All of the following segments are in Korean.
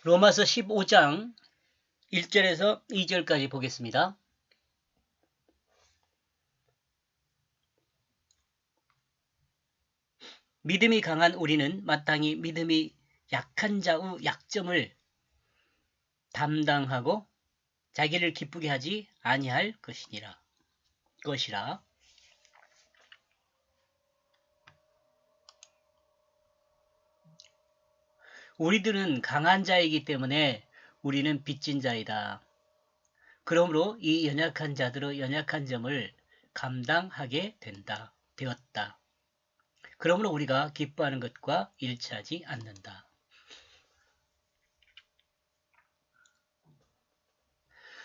로마서 15장 1절에서 2절까지 보겠습니다. 믿음이 강한 우리는 마땅히 믿음이 약한 자의 약점을 담당하고 자기를 기쁘게 하지 아니할 것이라. 우리들은 강한 자이기 때문에 우리는 빚진 자이다. 그러므로 이 연약한 자들의 연약한 점을 감당하게 되었다. 그러므로 우리가 기뻐하는 것과 일치하지 않는다.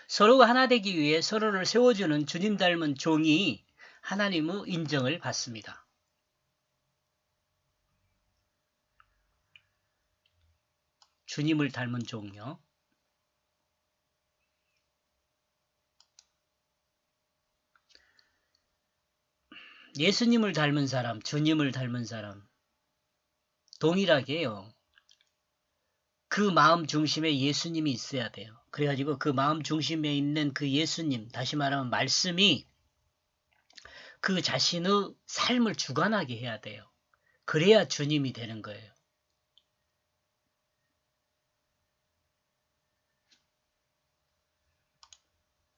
서로가 하나 되기 위해 서로를 세워주는 주님 닮은 종이 하나님의 인정을 받습니다. 주님을 닮은 종요. 예수님을 닮은 사람, 주님을 닮은 사람 동일하게 해요. 그 마음 중심에 예수님이 있어야 돼요. 그래가지고 그 마음 중심에 있는 그 예수님, 다시 말하면 말씀이 그 자신의 삶을 주관하게 해야 돼요. 그래야 주님이 되는 거예요.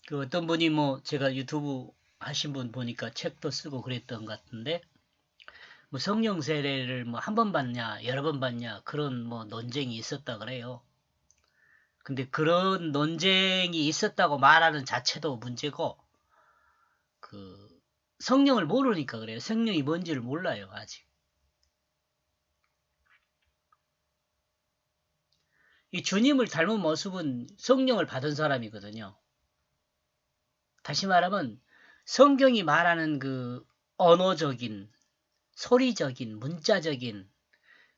그 어떤 분이 제가 유튜브 하신 분 보니까 책도 쓰고 그랬던 것 같은데 성령 세례를 한 번 받냐 여러 번 받냐 그런 논쟁이 있었다 그래요. 근데 그런 논쟁이 있었다고 말하는 자체도 문제고 그 성령을 모르니까 그래요. 성령이 뭔지를 몰라요 아직. 이 주님을 닮은 모습은 성령을 받은 사람이거든요. 다시 말하면 성경이 말하는 그 언어적인 소리적인 문자적인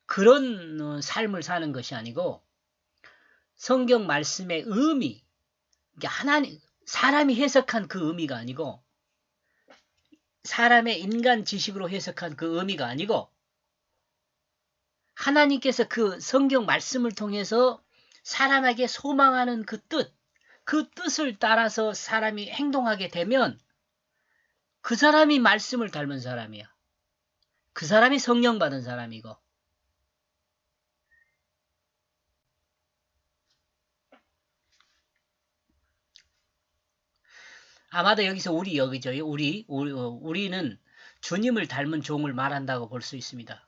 그런 삶을 사는 것이 아니고 성경 말씀의 의미, 하나님 사람이 해석한 그 의미가 아니고 사람의 인간 지식으로 해석한 그 의미가 아니고 하나님께서 그 성경 말씀을 통해서 사람에게 소망하는 그 뜻을 따라서 사람이 행동하게 되면 그 사람이 말씀을 닮은 사람이야. 그 사람이 성령 받은 사람이고 아마도 여기서 여기죠. 우리는 주님을 닮은 종을 말한다고 볼 수 있습니다.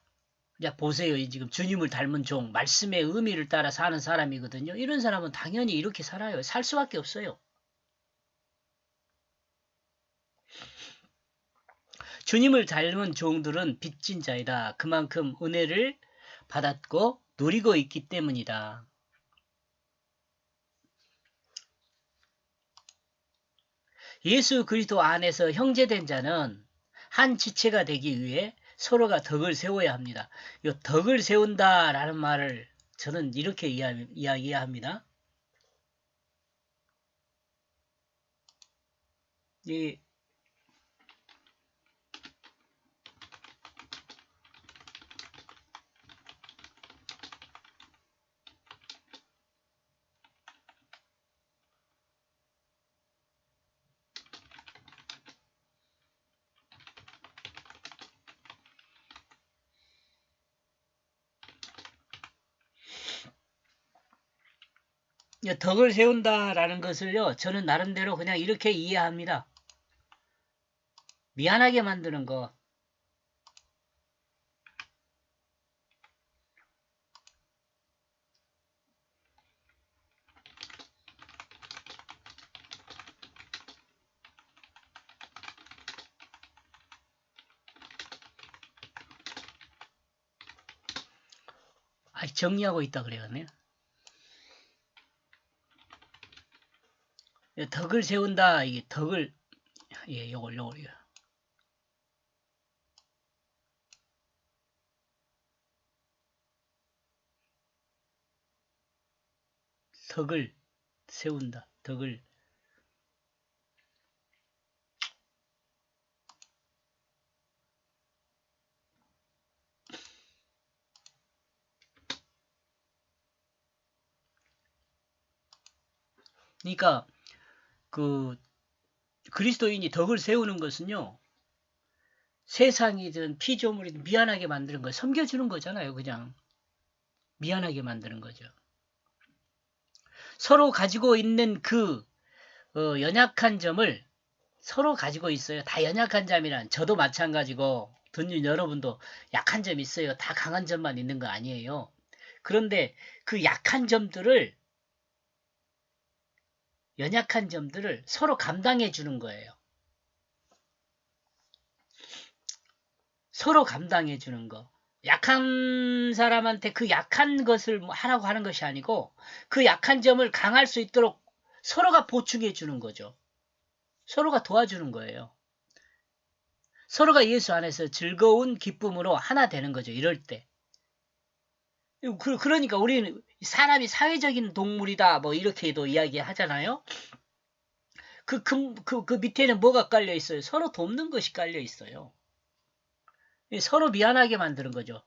자, 보세요. 지금 주님을 닮은 종, 말씀의 의미를 따라 사는 사람이거든요. 이런 사람은 당연히 이렇게 살아요. 살 수밖에 없어요. 주님을 닮은 종들은 빚진 자이다. 그만큼 은혜를 받았고 누리고 있기 때문이다. 예수 그리스도 안에서 형제된 자는 한 지체가 되기 위해 서로가 덕을 세워야 합니다. 이 덕을 세운다라는 말을 저는 이렇게 이야기합니다. 이 덕을 세운다라는 것을요, 저는 나름대로 그냥 이렇게 이해합니다. 미안하게 만드는 거. 아직 정리하고 있다 그래요. 덕을 세운다, 이게 덕을, 요걸. 덕을 세운다, 덕을. 그러니까 그 그리스도인이 덕을 세우는 것은요. 세상이든 피조물이든 미안하게 만드는 거 섬겨주는 거잖아요. 그냥 미안하게 만드는 거죠. 서로 가지고 있는 그 연약한 점을 서로 가지고 있어요. 다 연약한 점이란 저도 마찬가지고 듣는 여러분도 약한 점 있어요. 다 강한 점만 있는 거 아니에요. 그런데 그 약한 점들을 연약한 점들을 서로 감당해 주는 거예요. 서로 감당해 주는 거. 약한 사람한테 그 약한 것을 뭐 하라고 하는 것이 아니고 그 약한 점을 강할 수 있도록 서로가 보충해 주는 거죠. 서로가 도와주는 거예요. 서로가 예수 안에서 즐거운 기쁨으로 하나 되는 거죠. 이럴 때. 그러니까 우리는 사람이 사회적인 동물이다 뭐 이렇게도 이야기하잖아요. 그 밑에는 뭐가 깔려 있어요? 서로 돕는 것이 깔려 있어요. 서로 미안하게 만드는 거죠.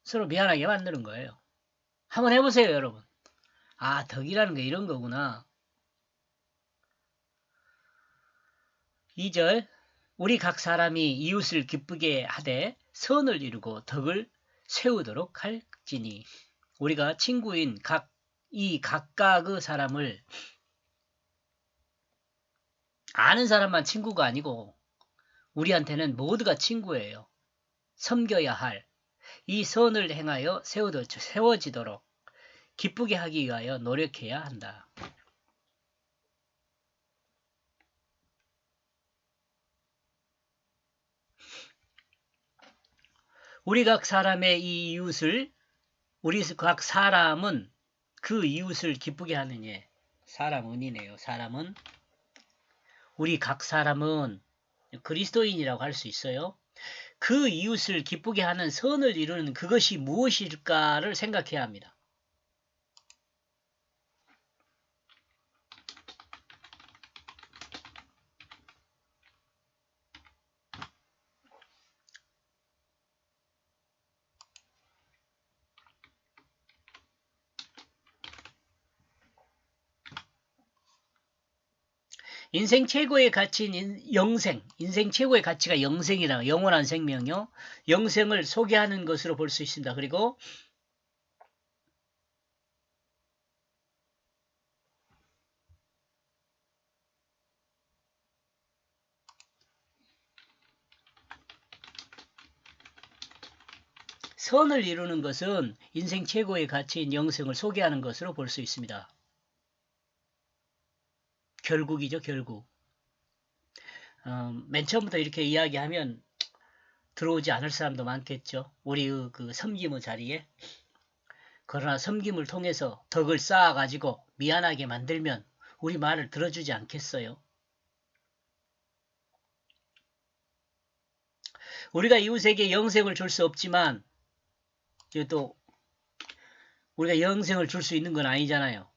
서로 미안하게 만드는 거예요. 한번 해보세요, 여러분. 아, 덕이라는 게 이런 거구나. 2절 우리 각 사람이 이웃을 기쁘게 하되 선을 이루고 덕을 세우도록 할지니 우리가 친구인 이 각각의 사람을 아는 사람만 친구가 아니고 우리한테는 모두가 친구예요. 섬겨야 할 이 선을 행하여 세워지도록 기쁘게 하기 위하여 노력해야 한다. 우리 각 사람의 이 이웃을 우리 각 사람은 그 이웃을 기쁘게 하는 예. 사람은이네요. 사람은 우리 각 사람은 그리스도인이라고 할 수 있어요. 그 이웃을 기쁘게 하는 선을 이루는 그것이 무엇일까를 생각해야 합니다. 인생 최고의 가치인 영생, 인생 최고의 가치가 영생이라 영원한 생명이요. 영생을 소개하는 것으로 볼 수 있습니다. 그리고 선을 이루는 것은 인생 최고의 가치인 영생을 소개하는 것으로 볼 수 있습니다. 결국이죠, 결국. 맨 처음부터 이렇게 이야기하면 들어오지 않을 사람도 많겠죠. 우리 그 섬김의 자리에. 그러나 섬김을 통해서 덕을 쌓아가지고 미안하게 만들면 우리 말을 들어주지 않겠어요. 우리가 이웃에게 영생을 줄 수 없지만 또 우리가 영생을 줄 수 있는 건 아니잖아요.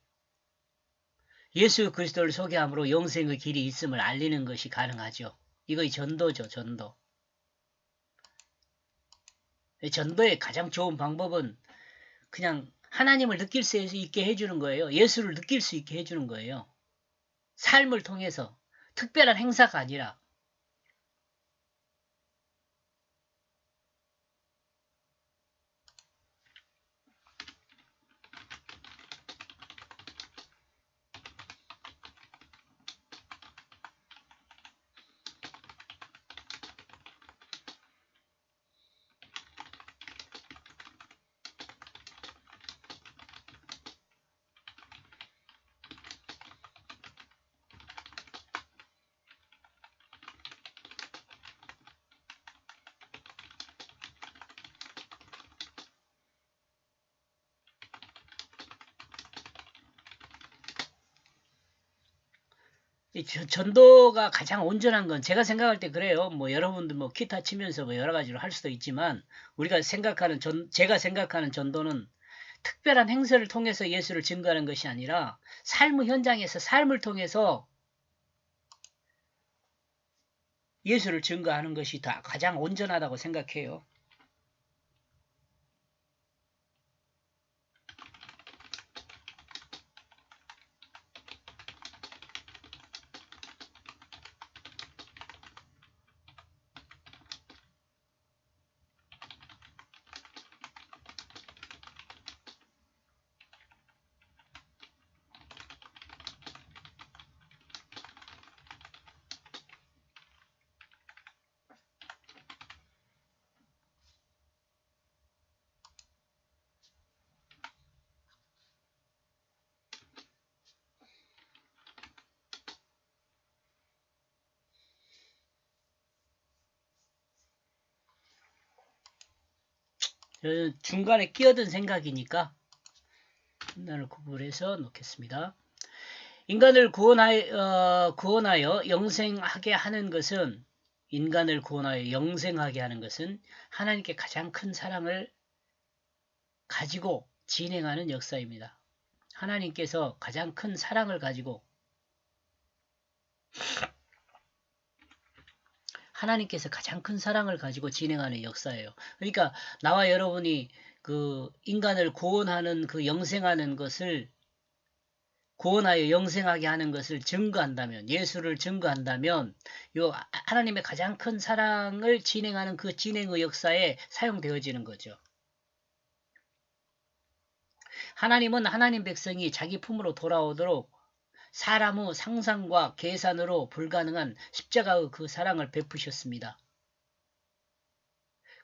예수 그리스도를 소개함으로 영생의 길이 있음을 알리는 것이 가능하죠. 이거 전도죠, 전도. 전도의 가장 좋은 방법은 그냥 하나님을 느낄 수 있게 해주는 거예요. 예수를 느낄 수 있게 해주는 거예요. 삶을 통해서 특별한 행사가 아니라 전도가 가장 온전한 건 제가 생각할 때 그래요. 뭐 여러분들 뭐 기타 치면서 뭐 여러 가지로 할 수도 있지만 우리가 생각하는 제가 생각하는 전도는 특별한 행사를 통해서 예수를 증거하는 것이 아니라 삶의 현장에서 삶을 통해서 예수를 증거하는 것이 다 가장 온전하다고 생각해요. 중간에 끼어든 생각이니까 인간을 구분해서 놓겠습니다. 인간을 구원하여 영생하게 하는 것은 인간을 구원하여 영생하게 하는 것은 하나님께 가장 큰 사랑을 가지고 진행하는 역사입니다. 하나님께서 가장 큰 사랑을 가지고 진행하는 역사예요. 그러니까 나와 여러분이 그 인간을 구원하는 그 영생하는 것을 구원하여 영생하게 하는 것을 증거한다면, 예수를 증거한다면 요 하나님의 가장 큰 사랑을 진행하는 그 진행의 역사에 사용되어지는 거죠. 하나님은 하나님 백성이 자기 품으로 돌아오도록 사람의 상상과 계산으로 불가능한 십자가의 그 사랑을 베푸셨습니다.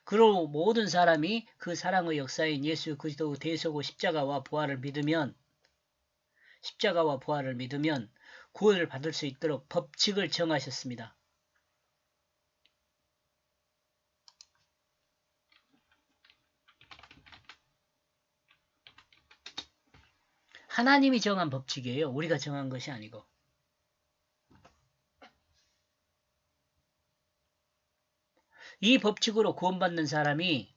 그로 모든 사람이 그 사랑의 역사인 예수 그리스도의 대속의 십자가와 부활을 믿으면 구원을 받을 수 있도록 법칙을 정하셨습니다. 하나님이 정한 법칙이에요. 우리가 정한 것이 아니고. 이 법칙으로 구원받는 사람이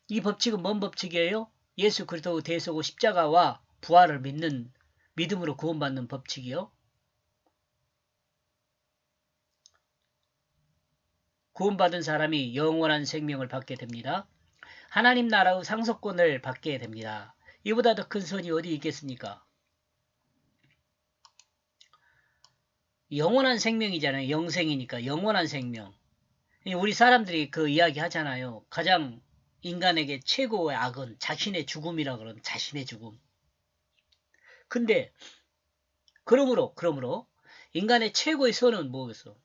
이 법칙은 뭔 법칙이에요? 예수 그리스도의 대속의 십자가와 부활을 믿는 믿음으로 구원받는 법칙이요. 구원받은 사람이 영원한 생명을 받게 됩니다. 하나님 나라의 상속권을 받게 됩니다. 이보다 더 큰 선이 어디 있겠습니까? 영원한 생명이잖아요. 영생이니까 영원한 생명. 우리 사람들이 그 이야기 하잖아요. 가장 인간에게 최고의 악은 자신의 죽음이라 그러는 자신의 죽음. 근데 그러므로 인간의 최고의 선은 뭐겠어?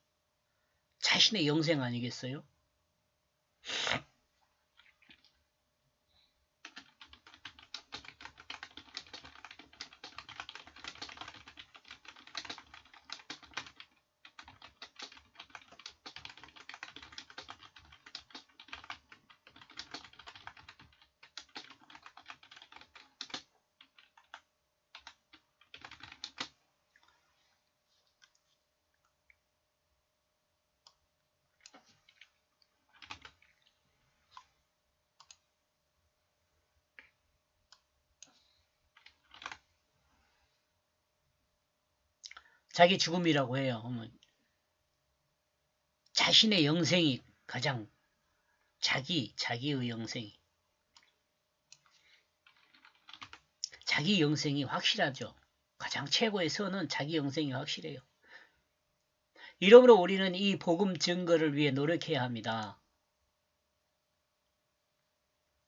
자신의 영생 아니겠어요? 자기 죽음이라고 해요. 자신의 영생이 가장 자기의 영생이 자기 영생이 확실하죠. 가장 최고의 선은 자기 영생이 확실해요. 이러므로 우리는 이 복음 증거를 위해 노력해야 합니다.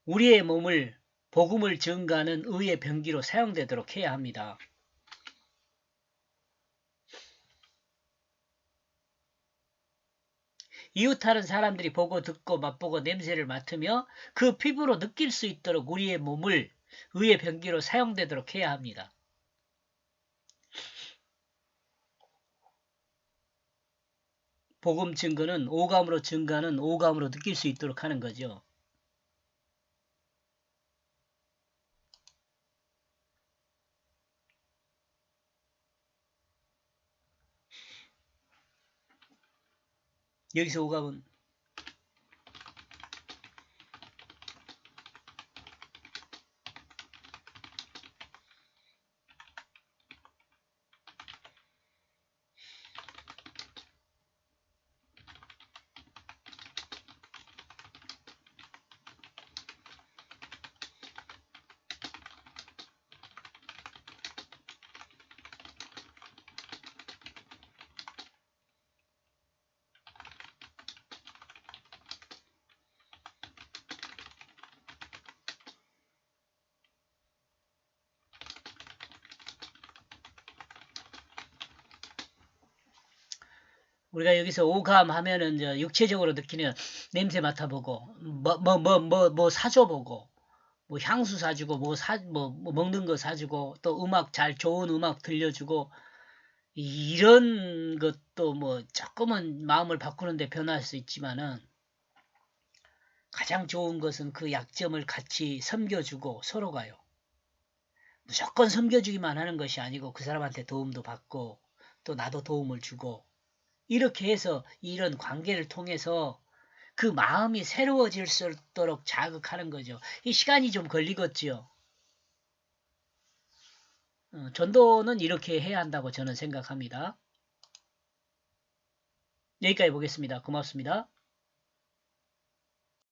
우리의 몸을 복음을 증거하는 의의 병기로 사용되도록 해야 합니다. 이웃하는 사람들이 보고 듣고 맛보고 냄새를 맡으며 그 피부로 느낄 수 있도록 우리의 몸을 의의 병기로 사용되도록 해야 합니다. 복음 증거는 오감으로 증거하는 오감으로 느낄 수 있도록 하는 거죠. 여기서 오감은 우리가 여기서 오감 하면은 저 육체적으로 느끼는 냄새 맡아보고 뭐 사줘보고 뭐 향수 사주고 뭐 먹는 거 사주고 또 음악 잘 좋은 음악 들려주고 이런 것도 뭐 조금은 마음을 바꾸는데 변할 수 있지만은 가장 좋은 것은 그 약점을 같이 섬겨주고 서로가요. 무조건 섬겨주기만 하는 것이 아니고 그 사람한테 도움도 받고 또 나도 도움을 주고 이렇게 해서 이런 관계를 통해서 그 마음이 새로워질 수 있도록 자극하는 거죠. 이 시간이 좀 걸리겠지요. 전도는 이렇게 해야 한다고 저는 생각합니다. 여기까지 보겠습니다. 고맙습니다.